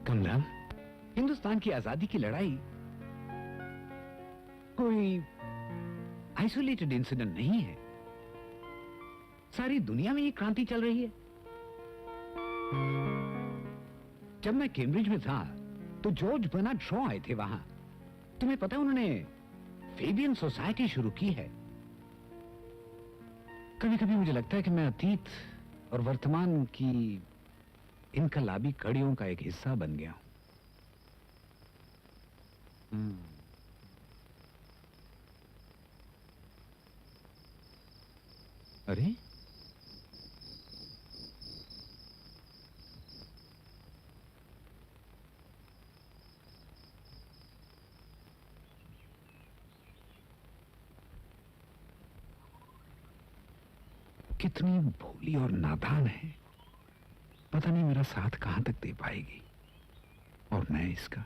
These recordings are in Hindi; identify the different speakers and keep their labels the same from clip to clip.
Speaker 1: कमला, हिंदुस्तान की आजादी की लड़ाई कोई आइसोलेटेड इंसिडेंट नहीं है। सारी दुनिया में ये क्रांति चल रही है। जब मैं कैम्ब्रिज में था तो जॉर्ज बर्नार्ड शॉ आए थे वहां। तुम्हें पता है उन्होंने फेबियन सोसाइटी शुरू की है। कभी कभी मुझे लगता है कि मैं अतीत और वर्तमान की इनकलाबी कड़ियों का एक हिस्सा बन गया हूं। अरे कितनी भोली और नादान है। पता नहीं मेरा साथ कहां तक दे पाएगी और मैं इसका।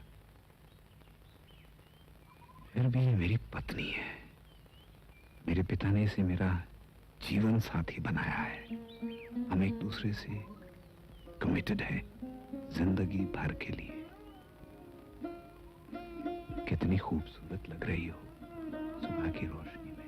Speaker 1: फिर भी ये मेरी पत्नी है। मेरे पिता ने इसे मेरा जीवन साथी बनाया है। हम एक दूसरे से कमिटेड है जिंदगी भर के लिए। कितनी खूबसूरत लग रही हो सुबह की रोशनी में।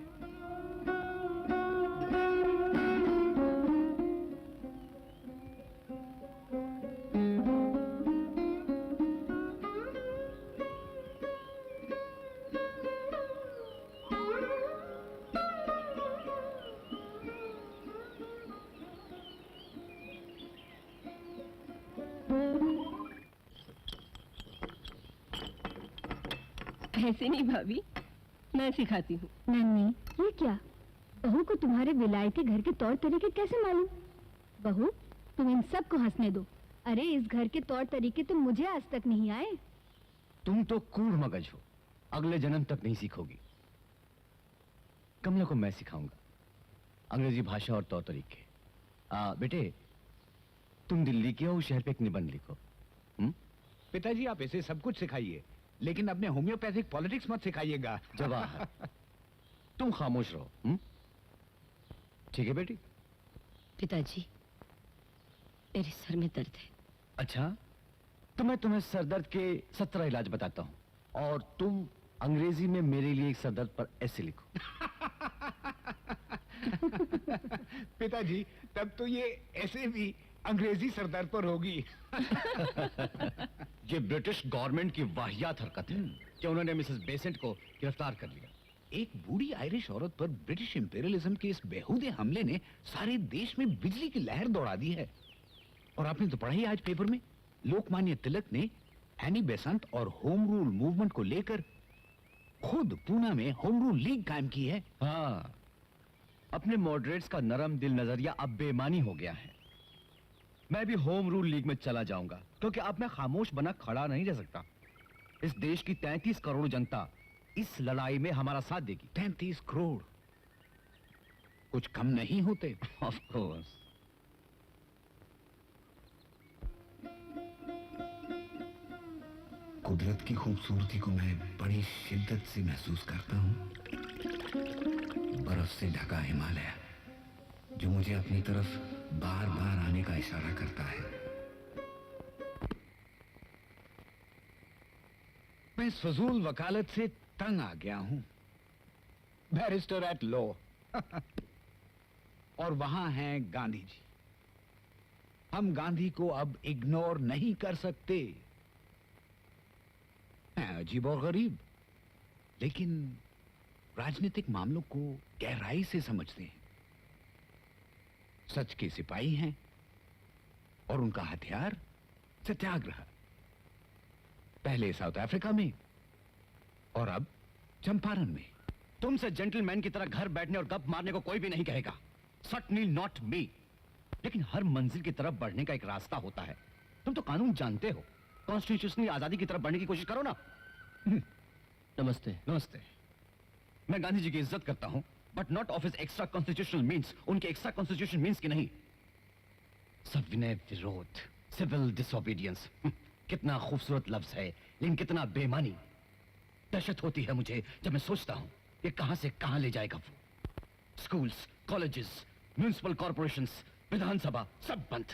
Speaker 2: ऐसे नहीं भाभी, मैं सिखाती हूँ।
Speaker 3: नन्नी, ये क्या? बहू को तुम्हारे विलायती घर के तौर तरीके कैसे मालूम? बहू, तुम इन सब को हंसने दो। अरे इस घर के तौर तरीके तो मुझे आज तक नहीं आए।
Speaker 4: तुम तो कूड़ मगज हो, अगले जन्म तक नहीं सीखोगी। कमला को मैं सिखाऊंगा अंग्रेजी भाषा और तौर तरीके। बेटे, तुम दिल्ली के हो, शहर पे एक निबंध लिखो।
Speaker 1: पिताजी आप इसे सब कुछ सिखाइए, लेकिन अपने होम्योपैथिक पॉलिटिक्स मत सिखाइएगा।
Speaker 4: जवाहर, तुम खामोश रहो। ठीक है बेटी?
Speaker 2: पिताजी, मेरे सर में दर्द है।
Speaker 4: अच्छा, तो मैं तुम्हें सरदर्द के 17 इलाज बताता हूं और तुम अंग्रेजी में मेरे लिए एक सरदर्द पर ऐसे लिखो।
Speaker 1: पिताजी, तब तो ये ऐसे भी अंग्रेजी सरदार पर होगी।
Speaker 4: ये ब्रिटिश गवर्नमेंट की वाहियात हरकत है कि उन्होंने मिसेस बेसेंट को गिरफ्तार कर लिया।
Speaker 1: एक बूढ़ी आयरिश औरत पर ब्रिटिश इंपीरियलिज्म के इस बेहूदे हमले ने सारे देश में बिजली की लहर दौड़ा दी है। और आपने तो पढ़ा ही आज पेपर में, लोकमान्य तिलक ने एनी बेसेंट और होम रूल मूवमेंट को लेकर खुद पूना में होम रूल लीग कायम की है।
Speaker 4: हाँ, अपने मॉडरेट्स का नरम दिल नजरिया अब बेईमानी हो गया है। मैं भी होम रूल लीग में चला जाऊंगा, क्योंकि अब मैं खामोश बना खड़ा नहीं रह सकता। इस देश की 33 करोड़ जनता इस लड़ाई में हमारा साथ देगी।
Speaker 1: 33 करोड़ कुछ कम नहीं होते।
Speaker 4: Of course.
Speaker 1: कुदरत की खूबसूरती को मैं बड़ी शिद्दत से महसूस करता हूँ। बर्फ से ढका हिमालय जो मुझे अपनी तरफ बार बार आने का इशारा करता है। मैं इस फजूल वकालत से तंग आ गया हूं। Barrister at law. और वहां हैं गांधी जी। हम गांधी को अब इग्नोर नहीं कर सकते। हैं अजीब और गरीब, लेकिन राजनीतिक मामलों को गहराई से समझते हैं। सच के सिपाही हैं और उनका हथियार सत्याग्रह। पहले साउथ अफ्रीका में और अब चंपारण में।
Speaker 4: तुमसे जेंटलमैन की तरह घर बैठने और गप मारने को कोई भी नहीं कहेगा। Certainly not me. लेकिन हर मंजिल की तरफ बढ़ने का एक रास्ता होता है। तुम तो कानून जानते हो। कॉन्स्टिट्यूशनल आजादी की तरफ बढ़ने की कोशिश करो ना।
Speaker 5: नमस्ते।
Speaker 4: नमस्ते। मैं गांधी जी की इज्जत करता हूं, but not of his extra constitutional means. उनके एक्स्ट्रा कॉन्स्टिट्यूशन मीन्स की नहीं। सविनय विरोध, सिविल डिसोबीडियंस। कितना खूबसूरत लफ्ज है, लेकिन कितना बेमानी। दहशत होती है मुझे जब मैं सोचता हूं ये कहां से कहां ले जाएगा वो? स्कूल्स, कॉलेजेस, म्युनिसिपल कॉरपोरेशंस, विधानसभा सब बंद।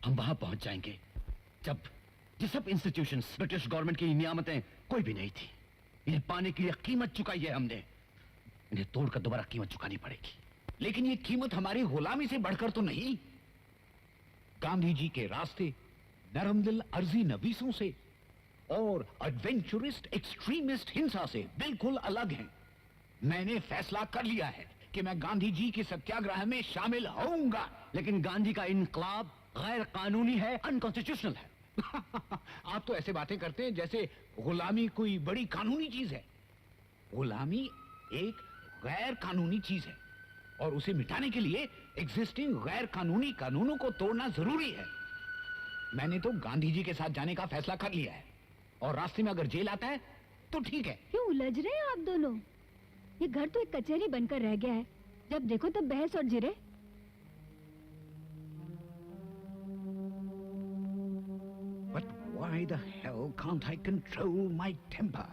Speaker 4: हम वहां पहुंच जाएंगे जब ये सब इंस्टीट्यूशंस, ब्रिटिश गवर्नमेंट की नियामतें कोई भी नहीं थी। इन्हें पाने के लिए कीमत चुकाई है हमने, इन्हें तोड़कर दोबारा कीमत चुकानी पड़ेगी।
Speaker 1: लेकिन ये कीमत हमारी गुलामी से बढ़कर तो नहीं। गांधी जी के रास्ते नरमदिल अर्जी नवीसों से और एडवेंचरिस्ट एक्सट्रीमिस्ट हिंसा से बिल्कुल अलग हैं। मैंने फैसला कर लिया है कि मैं गांधी जी के सत्याग्रह में शामिल होऊंगा।
Speaker 4: लेकिन गांधी का इनकलाब गैर कानूनी है, अनकॉन्स्टिट्यूशनल है।
Speaker 1: आप तो ऐसे बातें करते हैं जैसे गुलामी कोई बड़ी कानूनी चीज है। गुलामी एक गैर कानूनी चीज है और उसे मिटाने के लिए एग्जिस्टिंग गैर कानूनी कानूनों को तोड़ना जरूरी है। मैंने तो गांधी जी के साथ जाने का फैसला कर लिया है और रास्ते में अगर जेल आता है तो ठीक है।
Speaker 3: क्यों उलझ रहे हैं आप दोनों? ये घर तो एक कचहरी बनकर रह गया है, जब देखो तब बहस और जिरे।
Speaker 1: But why the hell can't I control my temper?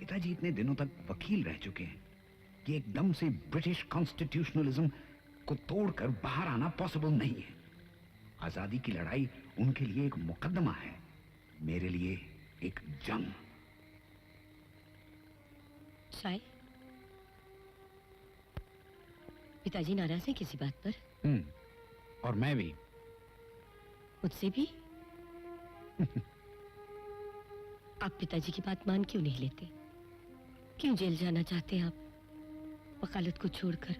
Speaker 1: पिताजी इतने दिनों तक वकील रह चुके हैं कि एकदम से ब्रिटिश कॉन्स्टिट्यूशनलिज्म को तोड़कर बाहर आना पॉसिबल नहीं है। आजादी की लड़ाई उनके लिए एक मुकदमा है, मेरे लिए एक जंग।
Speaker 2: चाय? पिताजी नाराज हैं किसी बात पर?
Speaker 1: और मैं भी।
Speaker 2: मुझसे भी? आप पिताजी की बात मान क्यों नहीं लेते? क्यों जेल जाना चाहते हैं आप? वकालत को छोड़कर,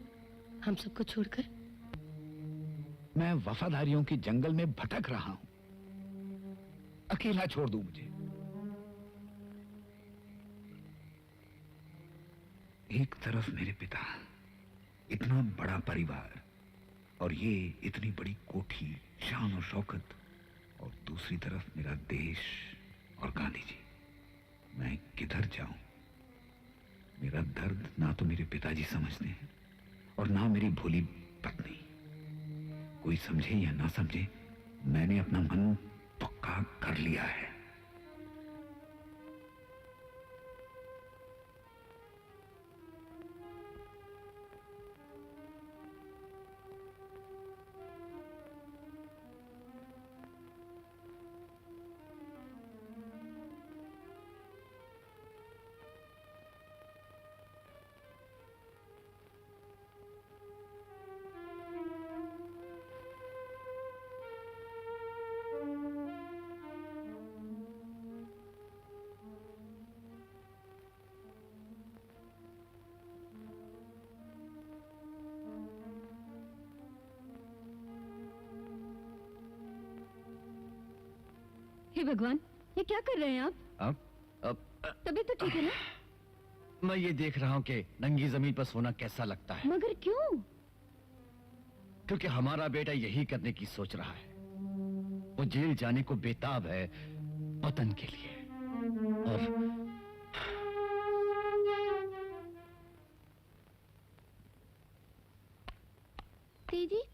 Speaker 2: हम सबको छोड़कर?
Speaker 1: मैं वफादारियों के जंगल में भटक रहा हूं। अकेला छोड़ दो मुझे। एक तरफ मेरे पिता, इतना बड़ा परिवार और ये इतनी बड़ी कोठी, शान और शौकत, और दूसरी तरफ मेरा देश और गांधी जी। मैं किधर जाऊं? मेरा दर्द ना तो मेरे पिताजी समझते हैं और ना मेरी भोली पत्नी। कोई समझे या ना समझे, मैंने अपना मन पक्का कर लिया है।
Speaker 3: हे भगवान, ये क्या कर रहे हैं आप?
Speaker 4: अब
Speaker 3: तबीयत तो ठीक है ना?
Speaker 4: मैं ये देख रहा हूँ कि नंगी जमीन पर सोना कैसा लगता है,
Speaker 3: मगर क्यों?
Speaker 4: क्योंकि हमारा बेटा यही करने की सोच रहा है। वो जेल जाने को बेताब है वतन के लिए। और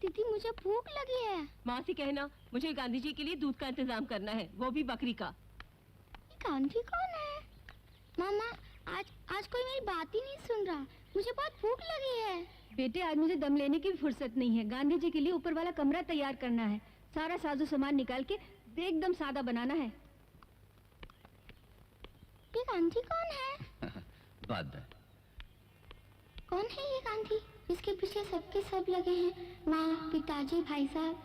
Speaker 3: दीदी मुझे भूख लगी है।
Speaker 2: माँ से कहना मुझे गांधी जी के लिए दूध का इंतजाम करना है, वो भी बकरी का।
Speaker 3: गांधी कौन है? मामा, आज कोई मेरी बात ही नहीं सुन रहा। मुझे बहुत भूख लगी है। बेटे, आज मुझे दम लेने की भी फुर्सत नहीं है। गांधी जी के लिए ऊपर वाला कमरा तैयार करना है, सारा साजो सामान निकाल के एकदम सादा बनाना है। ये गांधी कौन है?
Speaker 4: बाद में।
Speaker 3: कौन है ये गांधी जिसके पीछे सबके सब लगे हैं? माँ, पिताजी, भाई साहब।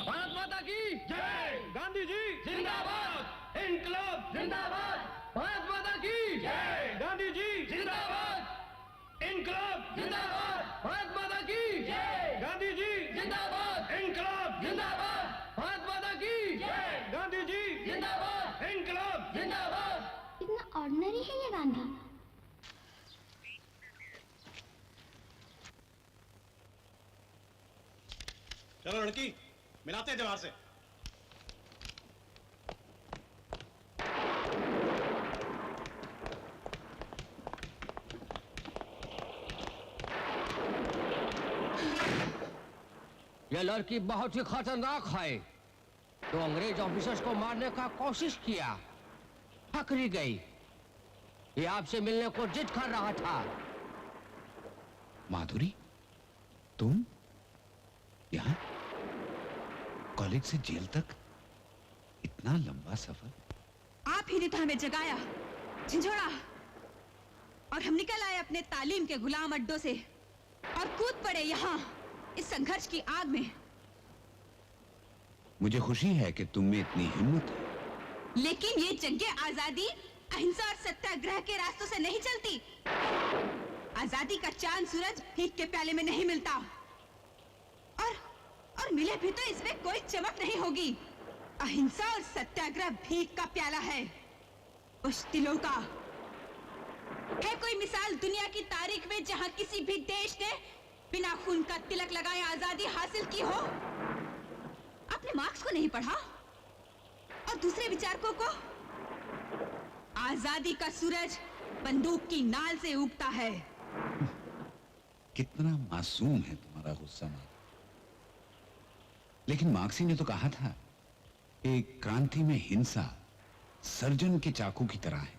Speaker 4: भारत माता की जय। गांधी जी जिंदाबाद। इनकलाब जिंदाबाद। भारत माता की जय। गांधी जी जिंदाबाद। इनकलाब जिंदाबाद। भारत माता की जय। गांधी जी जिंदाबाद। इनकलाब जिंदाबाद। भारत माता की जय। गांधी जी जिंदाबाद। इनकलाब जिंदाबाद।
Speaker 3: इतना ऑर्डिनरी है ये गांधी।
Speaker 6: चलो लड़की, मिलाते हैं जवाहर से।
Speaker 5: यह लड़की बहुत ही खतरनाक है। तो अंग्रेज ऑफिसर्स को मारने का कोशिश किया, पकड़ी गई। ये आपसे मिलने को जिद कर रहा था।
Speaker 1: माधुरी, तुम यहाँ कॉलेज से जेल तक इतना लंबा सफर?
Speaker 7: आप ही ने तो हमें जगाया, झिझोड़ा, और हम निकल आए अपने तालीम के गुलाम अड्डों से और कूद पड़े यहाँ इस संघर्ष की आग में।
Speaker 1: मुझे खुशी है कि तुम में इतनी हिम्मत है।
Speaker 7: लेकिन ये जंगे आजादी अहिंसा और सत्याग्रह के रास्तों से नहीं चलती। आजादी का चांद सूरज भीख के प्याले में नहीं मिलता, और मिले भी तो इसमें कोई चमक नहीं होगी। अहिंसा और सत्याग्रह भीख का प्याला है, पुश्तिलों का। है कोई मिसाल दुनिया की तारीख में जहां किसी भी देश ने बिना खून का तिलक लगाए आजादी हासिल की हो? आपने मार्क्स को नहीं पढ़ा और दूसरे विचारकों को? आजादी का सूरज बंदूक की नाल से उगता है।
Speaker 1: कितना मासूम है तुम्हारा गुस्सा। लेकिन मार्क्सी ने तो कहा था कि क्रांति में हिंसा सर्जन के चाकू की तरह है,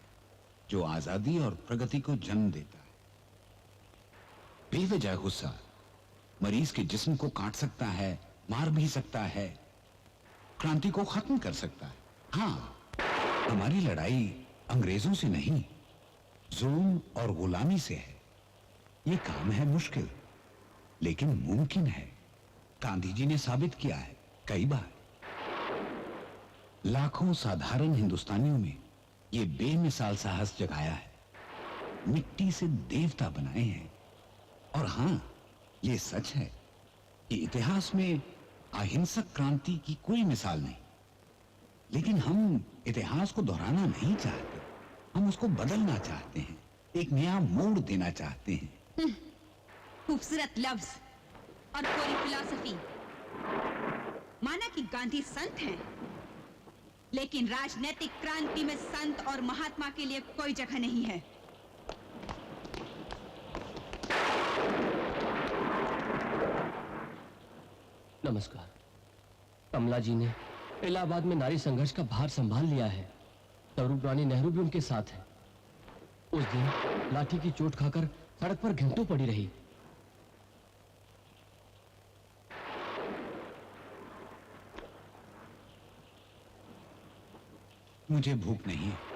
Speaker 1: जो आजादी और प्रगति को जन्म देता है। बेवजह गुस्सा मरीज के जिस्म को काट सकता है, मार भी सकता है, क्रांति को खत्म कर सकता है। हाँ, हमारी लड़ाई अंग्रेजों से नहीं, जुल्म और गुलामी से है। ये काम है मुश्किल, लेकिन मुमकिन है। गांधी जी ने साबित किया है कई बार। लाखों साधारण हिंदुस्तानियों में ये बेमिसाल साहस जगाया है, मिट्टी से देवता बनाए हैं। और हां, ये सच है कि इतिहास में अहिंसक क्रांति की कोई मिसाल नहीं। लेकिन हम इतिहास को दोहराना नहीं चाहते, हम उसको बदलना चाहते हैं, एक नया मोड़ देना चाहते हैं।
Speaker 7: खूबसूरत लफ्ज और कोरी फिलॉसफी। माना कि गांधी संत हैं, लेकिन राजनीतिक क्रांति में संत और महात्मा के लिए कोई जगह नहीं है।
Speaker 5: नमस्कार। कमला जी ने इलाहाबाद में नारी संघर्ष का भार संभाल लिया है। स्वरूप रानी नेहरू भी उनके साथ है। उस दिन लाठी की चोट खाकर सड़क पर घंटों पड़ी रही।
Speaker 1: मुझे भूख नहीं है।